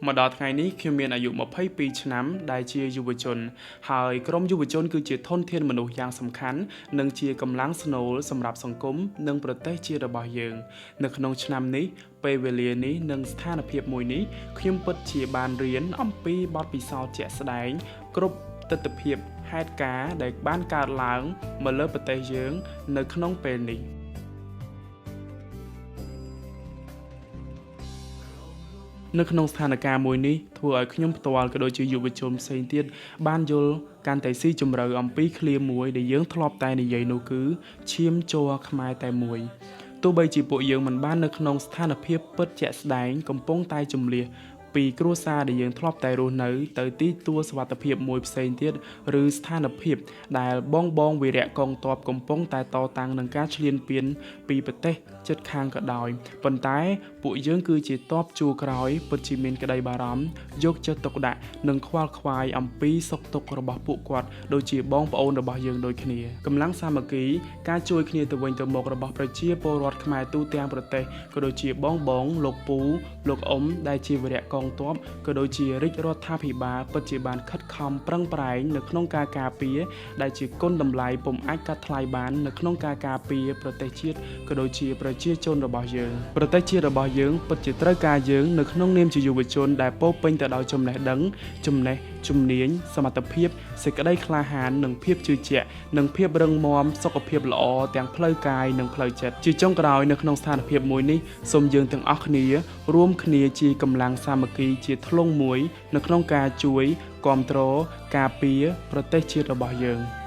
មកដល់ថ្ងៃនេះខ្ញុំមានអាយុ22ឆ្នាំដែលជាយុវជនហើយក្រុមយុវជនគឺជាធនធានមនុស្សយ៉ាងសំខាន់និងជាកម្លាំងស្នូលសម្រាប់សង្គមនិងប្រទេសជាតិរបស់យើងនៅក្នុងឆ្នាំនេះពេលវេលានេះនិងស្ថានភាពមួយនេះខ្ញុំពិតជាបានរៀនអំពីបទពិសោធន៍ជាក់ស្ដែងគ្រប់ទិដ្ឋភាពហេតុការណ៍ដែលបានកើតឡើងមកលើប្រទេសយើងនៅក្នុងពេលនេះនៅក្នុងស្ថានភាពមួយនេះធ្វើឲ្យខ្ញុំផ្ទាល់ក៏ដូចជាយុវជនផ្សេងទៀតបានយល់កាន់តែស៊ីជម្រៅអំពីឃ្លាមួយដែលយើងធ្លាប់តែនិយាយនោះគឺឈាមជ័រខ្មែរតែមួយទោះបីជាពួកយើងមិនបាននៅក្នុងស្ថានភាពពិតជាក់ស្ដែងកំពុងតែជម្លៀសពីគ្រួសារដែលយើងធ្លាប់តែរស់នៅទៅទីទួលសុវត្ថិភាពមួយផ្សេងទៀតឬស្ថានភាពដែលបងវីរៈកងទ័ពកំពុងតែតតាំងនឹងការឈ្លានពានពីប្រទេសជិតខាងក៏ដោយប៉ុន្តែពួកយើងគឺជាទ័ពជួរក្រោយពិតជាមានក្តីបារម្ភយកចិត្តទុកដាក់និងខ្វល់ខ្វាយអំពីសុខទុក្ខរបស់ពួកគាត់ដូចជាបងប្អូនរបស់យើងដូចគ្នាកម្លាំងសាមគ្គីការជួយគ្នាទៅវិញទៅមករបស់ប្រជាពលរដ្ឋខ្មែរទូទាំងប្រទេសក៏ដូចជាបងលោកពូលោកអ៊ំដែលជាវីរៈកងទ័ពក៏ដូចជារាជរដ្ឋាភិបាលពិតជាបានខិតខំប្រឹងប្រែងនៅក្នុងការការពារដែលជាគុណតម្លៃពុំអាចកាត់ថ្លៃបាននៅក្នុងការការពារប្រទេសជាតិក៏ដូចជាប្រជាជនរបស់យើងប្រទេសជាតិរបស់យើងពិតជាត្រូវការយើងនៅក្នុងនាមជាយុវជនដែលពោពេញទៅដោយចំណេះដឹងចំណេះជំនាញសមត្ថភាពសេចក្តីក្លាហាននិងភាពជឿជាក់និងភាពរឹងមាំសុខភាពល្អទាំងផ្លូវកាយនិងផ្លូវចិត្តជាចុងក្រោយនៅក្នុងស្ថានភាពមួយនេះសូមយើងទាំងអស់គ្នារួមគ្នាជាកម្លាំងសាមគ្គីជាធ្លុងមួយនៅក្នុងការជួយគាំទ្រការពារប្រទេសជាតិរបស់យើង